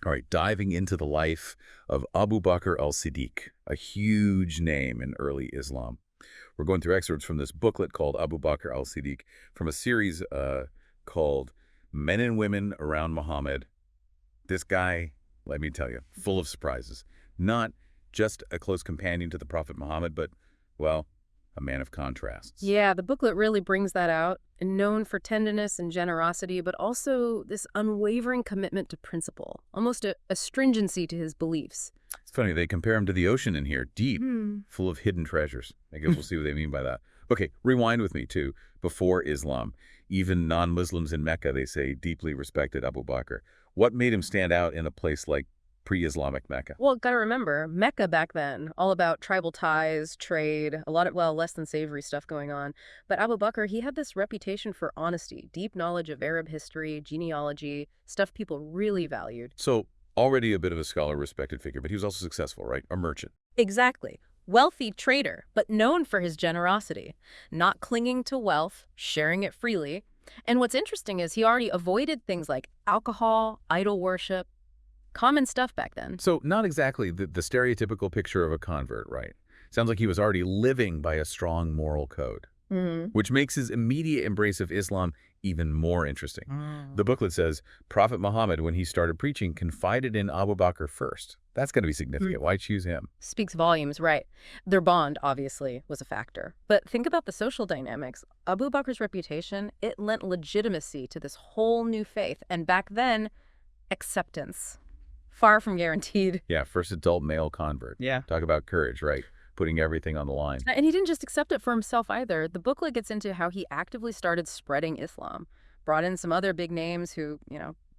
All right, diving into the life of Abu Bakr Al-Siddiq, a huge name in early Islam. We're going through excerpts from this booklet called Abu Bakr Al-Siddiq from a series called Men and Women Around Muhammad. This guy, let me tell you, full of surprises. Not just a close companion to the Prophet Muhammad, but, well, a man of contrasts. Yeah, the booklet really brings that out, and known for tenderness and generosity, but also this unwavering commitment to principle, almost a stringency to his beliefs. It's funny, they compare him to the ocean in here, deep, full of hidden treasures. I guess we'll see what they mean by that. Okay, rewind with me, too. Before Islam, even non-Muslims in Mecca, they say, deeply respected Abu Bakr. What made him stand out in a place like pre-Islamic Mecca? Well, gotta remember, Mecca back then, all about tribal ties, trade, a lot of, well, less than savory stuff going on. But Abu Bakr, he had this reputation for honesty, deep knowledge of Arab history, genealogy, stuff people really valued. So, already a bit of a scholar, respected figure, but he was also successful, right? A merchant. Exactly. Wealthy trader, but known for his generosity, not clinging to wealth, sharing it freely. And what's interesting is he already avoided things like alcohol, idol worship, common stuff back then. So, not exactly the stereotypical picture of a convert, right? Sounds like he was already living by a strong moral code, which makes his immediate embrace of Islam even more interesting. The booklet says, Prophet Muhammad, when he started preaching, confided in Abu Bakr first. That's going to be significant. Why choose him? Speaks volumes, right. Their bond, obviously, was a factor. But think about the social dynamics. Abu Bakr's reputation, it lent legitimacy to this whole new faith. And back then, acceptance. Far from guaranteed. Yeah, first adult male convert. Yeah. Talk about courage, right? Putting everything on the line. And he didn't just accept it for himself either. The booklet gets into how he actively started spreading Islam, brought in some other big names who,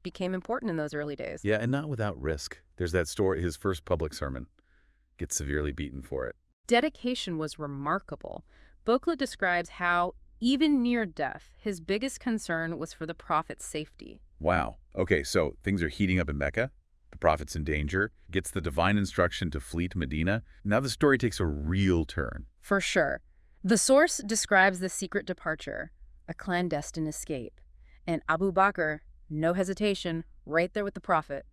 became important in those early days. Yeah, and not without risk. There's that story, his first public sermon gets severely beaten for it. Dedication was remarkable. Booklet describes how, even near death, his biggest concern was for the Prophet's safety. Wow. Okay, so things are heating up in Mecca. The Prophet's in danger, gets the divine instruction to flee to Medina. Now the story takes a real turn. For sure. The source describes the secret departure, a clandestine escape. And Abu Bakr, no hesitation, right there with the Prophet,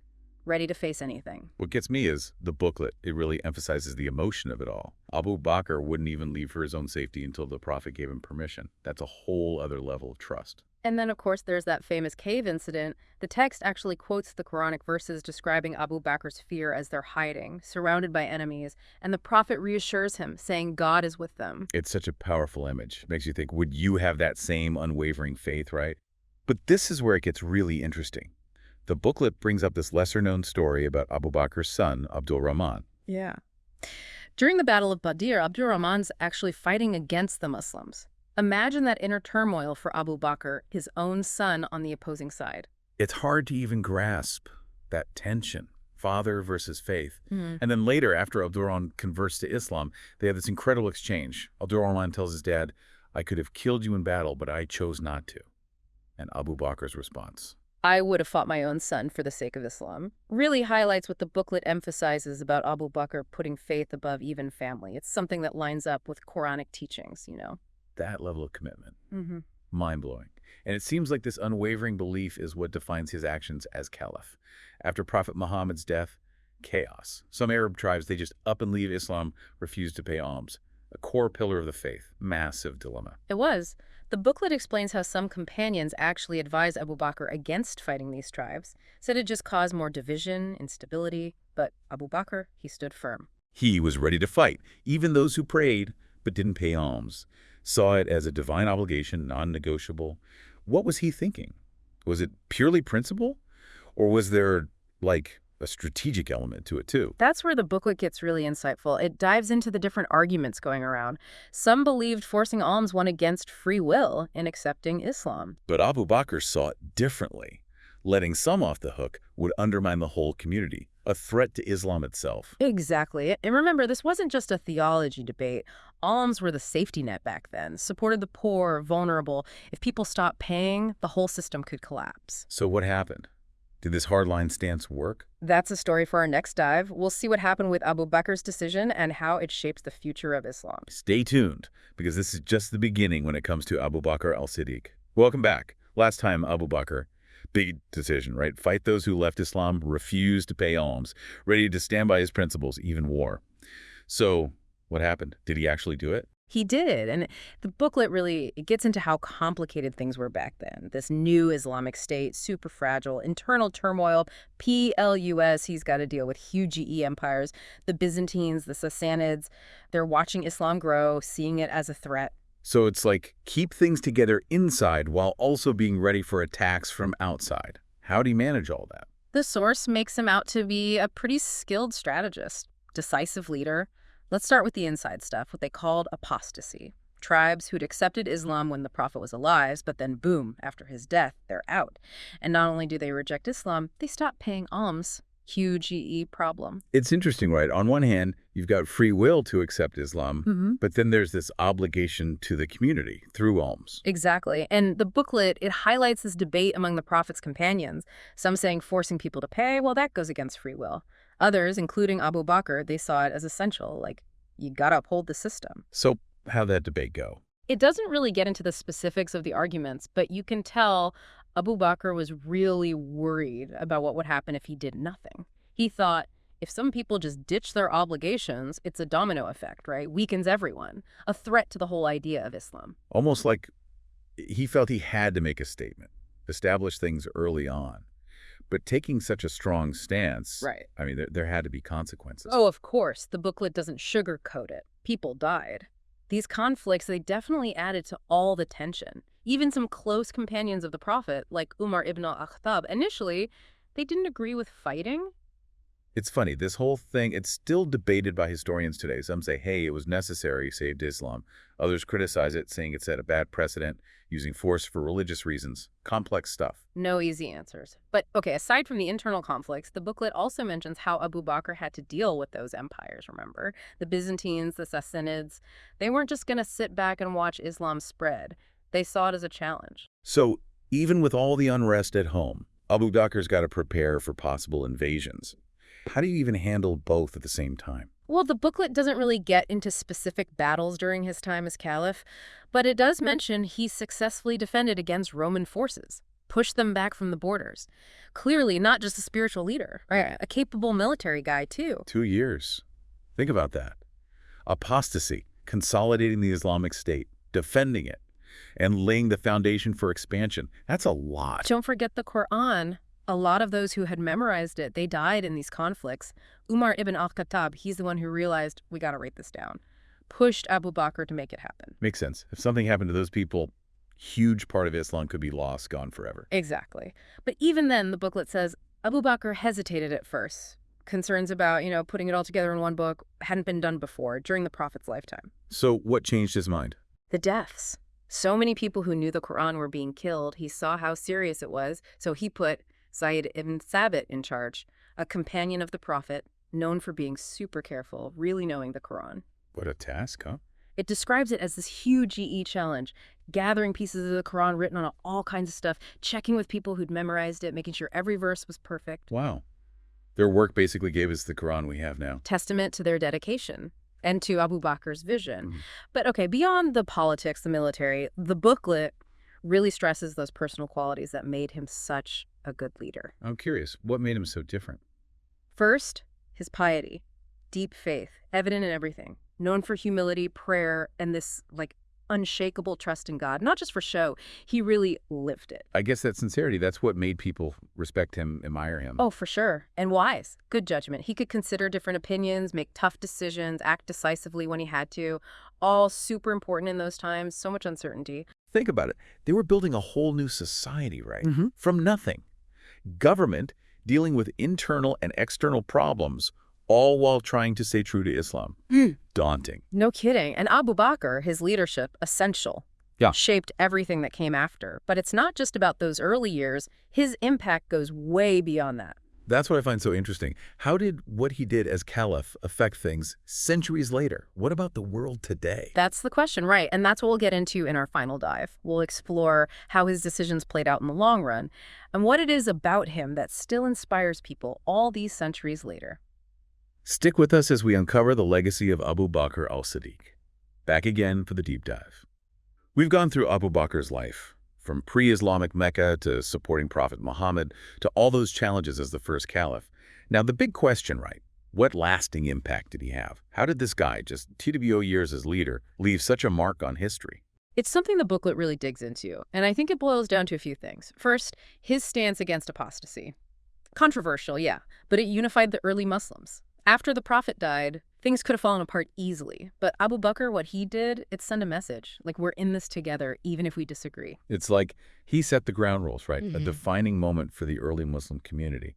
ready to face anything. What gets me is the booklet. It really emphasizes the emotion of it all. Abu Bakr wouldn't even leave for his own safety until the Prophet gave him permission. That's a whole other level of trust. And then, of course, there's that famous cave incident. The text actually quotes the Quranic verses describing Abu Bakr's fear as they're hiding, surrounded by enemies, and the Prophet reassures him, saying God is with them. It's such a powerful image. Makes you think, would you have that same unwavering faith, right? But this is where it gets really interesting. The booklet brings up this lesser-known story about Abu Bakr's son, Abdul Rahman. Yeah. During the Battle of Badr, Abdul Rahman's actually fighting against the Muslims. Imagine that inner turmoil for Abu Bakr, his own son on the opposing side. It's hard to even grasp that tension, father versus faith. And then later, after Abdul Rahman converts to Islam, they have this incredible exchange. Abdul Rahman tells his dad, I could have killed you in battle, but I chose not to. And Abu Bakr's response, I would have fought my own son for the sake of Islam. Really highlights what the booklet emphasizes about Abu Bakr putting faith above even family. It's something that lines up with Quranic teachings, That level of commitment. Mind-blowing. And it seems like this unwavering belief is what defines his actions as Caliph. After Prophet Muhammad's death, chaos. Some Arab tribes, they just up and leave Islam, refuse to pay alms. A core pillar of the faith. Massive dilemma. It was. The booklet explains how some companions actually advised Abu Bakr against fighting these tribes, said it just caused more division, instability, but Abu Bakr, he stood firm. He was ready to fight, even those who prayed but didn't pay alms. Saw it as a divine obligation, non-negotiable. What was he thinking? Was it purely principle? Or was there, like, a strategic element to it, too? That's where the booklet gets really insightful. It dives into the different arguments going around. Some believed forcing alms went against free will in accepting Islam. But Abu Bakr saw it differently. Letting some off the hook would undermine the whole community, a threat to Islam itself. Exactly. And remember, this wasn't just a theology debate. Alms were the safety net back then, supported the poor, vulnerable. If people stopped paying, the whole system could collapse. So what happened? Did this hardline stance work? That's a story for our next dive. We'll see what happened with Abu Bakr's decision and how it shapes the future of Islam. Stay tuned, because this is just the beginning when it comes to Abu Bakr Al-Siddiq. Welcome back. Last time, Abu Bakr, Big decision, right? Fight those who left Islam, refuse to pay alms, ready to stand by his principles, even war. So what happened? Did he actually do it? He did, and the booklet really it gets into how complicated things were back then. This new Islamic state, super fragile, internal turmoil, plus he's got to deal with huge empires, the Byzantines, the Sassanids. They're watching Islam grow, seeing it as a threat. So it's like keep things together inside while also being ready for attacks from outside. How do you manage all that? The source makes him out to be a pretty skilled strategist, decisive leader. Let's start with the inside stuff, what they called apostasy. Tribes who'd accepted Islam when the Prophet was alive, but then boom, after his death, they're out. And not only do they reject Islam, they stop paying alms. Huge problem. It's interesting, right? On one hand, you've got free will to accept Islam, but then there's this obligation to the community through alms. Exactly. And the booklet, it highlights this debate among the Prophet's companions. Some saying forcing people to pay, well, that goes against free will. Others, including Abu Bakr, they saw it as essential, like, you gotta uphold the system. So how'd that debate go? It doesn't really get into the specifics of the arguments, but you can tell Abu Bakr was really worried about what would happen if he did nothing. He thought, if some people just ditch their obligations, it's a domino effect, right? Weakens everyone. A threat to the whole idea of Islam. Almost like he felt he had to make a statement, establish things early on. But taking such a strong stance, Right. I mean, there had to be consequences. Oh, of course. The booklet doesn't sugarcoat it. People died. These conflicts, they definitely added to all the tension. Even some close companions of the Prophet, like Umar ibn al-Khattab, initially, they didn't agree with fighting. It's funny, this whole thing, it's still debated by historians today. Some say, hey, it was necessary, saved Islam. Others criticize it, saying it set a bad precedent, using force for religious reasons. Complex stuff. No easy answers. But, okay, aside from the internal conflicts, the booklet also mentions how Abu Bakr had to deal with those empires, remember? The Byzantines, the Sassanids, they weren't just going to sit back and watch Islam spread. They saw it as a challenge. So even with all the unrest at home, Abu Bakr's got to prepare for possible invasions. How do you even handle both at the same time? Well, the booklet doesn't really get into specific battles during his time as caliph, but it does mention he successfully defended against Roman forces, pushed them back from the borders. Clearly not just a spiritual leader, right? A capable military guy, too. 2 years. Think about that. Apostasy, consolidating the Islamic State, defending it, and laying the foundation for expansion. That's a lot. Don't forget the Quran. A lot of those who had memorized it, they died in these conflicts. Umar ibn al-Khattab, he's the one who realized, we got to write this down. Pushed Abu Bakr to make it happen. Makes sense. If something happened to those people, huge part of Islam could be lost, gone forever. Exactly. But even then, the booklet says Abu Bakr hesitated at first. Concerns about, putting it all together in one book hadn't been done before during the Prophet's lifetime. So what changed his mind? The deaths. So many people who knew the Quran were being killed. He saw how serious it was, so he put Zayd ibn Thabit in charge, a companion of the Prophet, known for being super careful, really knowing the Quran. What a task, huh? It describes it as this huge challenge, gathering pieces of the Quran written on all kinds of stuff, checking with people who'd memorized it, making sure every verse was perfect. Wow. Their work basically gave us the Quran we have now. Testament to their dedication and to Abu Bakr's vision. But okay, beyond the politics, the military, the booklet really stresses those personal qualities that made him such a good leader. I'm curious, what made him so different? First, his piety, deep faith, evident in everything, known for humility, prayer, and this unshakable trust in God, not just for show. He really lived it. I guess that sincerity, that's what made people respect him, admire him. Oh, for sure. And wise. Good judgment. He could consider different opinions, make tough decisions, act decisively when he had to. All super important in those times. So much uncertainty. Think about it. They were building a whole new society, right? From nothing. Government dealing with internal and external problems, all while trying to stay true to Islam. Daunting. No kidding. And Abu Bakr, his leadership, essential. Yeah. Shaped everything that came after. But it's not just about those early years. His impact goes way beyond that. That's what I find so interesting. How did what he did as caliph affect things centuries later? What about the world today? That's the question, right? And that's what we'll get into in our final dive. We'll explore how his decisions played out in the long run and what it is about him that still inspires people all these centuries later. Stick with us as we uncover the legacy of Abu Bakr Al-Siddiq. Back again for the deep dive. We've gone through Abu Bakr's life, from pre-Islamic Mecca to supporting Prophet Muhammad to all those challenges as the first caliph. Now, the big question, right? What lasting impact did he have? How did this guy, just TWO years as leader, leave such a mark on history? It's something the booklet really digs into, and I think it boils down to a few things. First, his stance against apostasy. Controversial, yeah, but it unified the early Muslims. After the Prophet died, things could have fallen apart easily. But Abu Bakr, what he did, it sent a message. Like, we're in this together, even if we disagree. It's like he set the ground rules, right? A Mm-hmm. defining moment for the early Muslim community.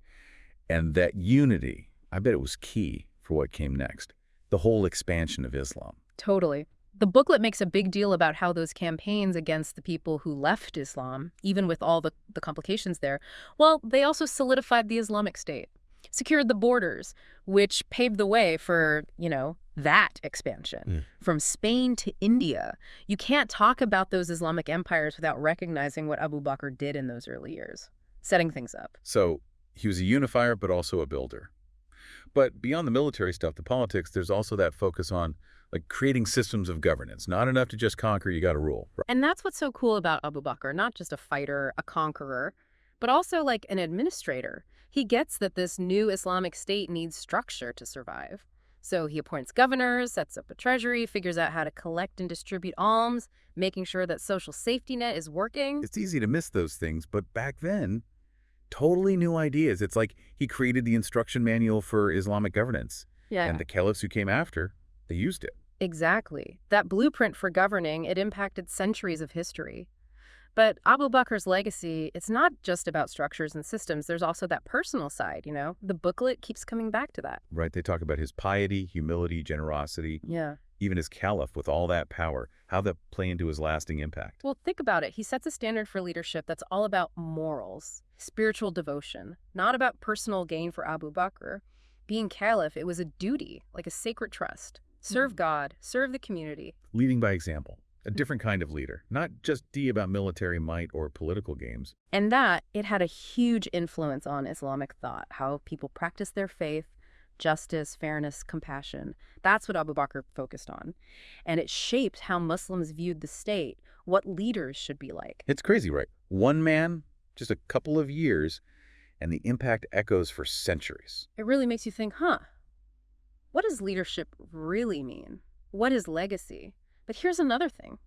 And that unity, I bet it was key for what came next. The whole expansion of Islam. Totally. The booklet makes a big deal about how those campaigns against the people who left Islam, even with all the complications there, well, they also solidified the Islamic State, secured the borders, which paved the way for, that expansion. From Spain to India. You can't talk about those Islamic empires without recognizing what Abu Bakr did in those early years, setting things up. So he was a unifier, but also a builder. But beyond the military stuff, the politics, there's also that focus on creating systems of governance. Not enough to just conquer, you got to rule. And that's what's so cool about Abu Bakr, not just a fighter, a conqueror, but also like an administrator. He gets that this new Islamic state needs structure to survive. So he appoints governors, sets up a treasury, figures out how to collect and distribute alms, making sure that social safety net is working. It's easy to miss those things, but back then, totally new ideas. It's like he created the instruction manual for Islamic governance. Yeah. And the caliphs who came after, they used it. Exactly. That blueprint for governing, it impacted centuries of history. But Abu Bakr's legacy, it's not just about structures and systems. There's also that personal side, The booklet keeps coming back to that. Right? They talk about his piety, humility, generosity, Yeah. even his caliph with all that power, how that play into his lasting impact. Well, think about it. He sets a standard for leadership that's all about morals, spiritual devotion, not about personal gain for Abu Bakr. Being caliph, it was a duty, like a sacred trust. Serve God, serve the community. Leading by example. A different kind of leader, not just about military might or political games. And that, it had a huge influence on Islamic thought, how people practice their faith, justice, fairness, compassion. That's what Abu Bakr focused on. And it shaped how Muslims viewed the state, what leaders should be like. It's crazy, right? One man, just a couple of years, and the impact echoes for centuries. It really makes you think, what does leadership really mean? What is legacy? But here's another thing.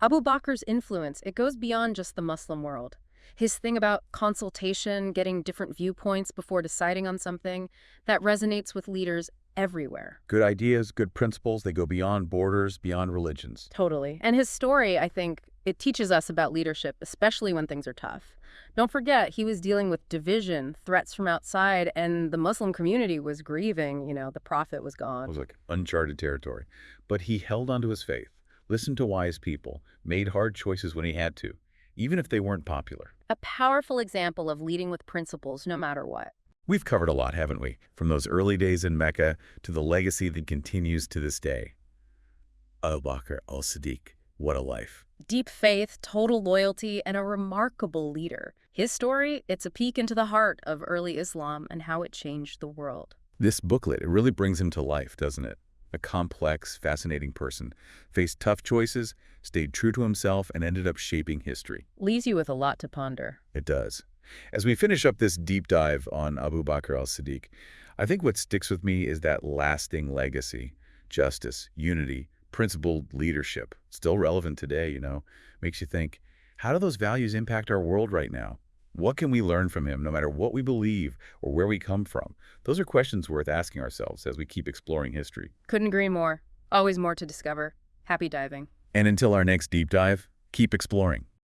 Abu Bakr's influence, it goes beyond just the Muslim world. His thing about consultation, getting different viewpoints before deciding on something, that resonates with leaders everywhere. Good ideas, good principles, they go beyond borders, beyond religions. Totally. And his story, I think, it teaches us about leadership, especially when things are tough. Don't forget, he was dealing with division, threats from outside, and the Muslim community was grieving. The prophet was gone. It was like uncharted territory. But he held onto his faith, listened to wise people, made hard choices when he had to, even if they weren't popular. A powerful example of leading with principles, no matter what. We've covered a lot, haven't we? From those early days in Mecca to the legacy that continues to this day. Abu Bakr Al-Siddiq, what a life. Deep faith, total loyalty, and a remarkable leader. His story, it's a peek into the heart of early Islam and how it changed the world. This booklet, it really brings him to life, doesn't it? A complex, fascinating person, faced tough choices, stayed true to himself, and ended up shaping history. Leaves you with a lot to ponder. It does. As we finish up this deep dive on Abu Bakr al-Siddiq, I think what sticks with me is that lasting legacy. Justice, unity, principled leadership. Still relevant today, Makes you think, how do those values impact our world right now? What can we learn from him, no matter what we believe or where we come from? Those are questions worth asking ourselves as we keep exploring history. Couldn't agree more. Always more to discover. Happy diving. And until our next deep dive, keep exploring.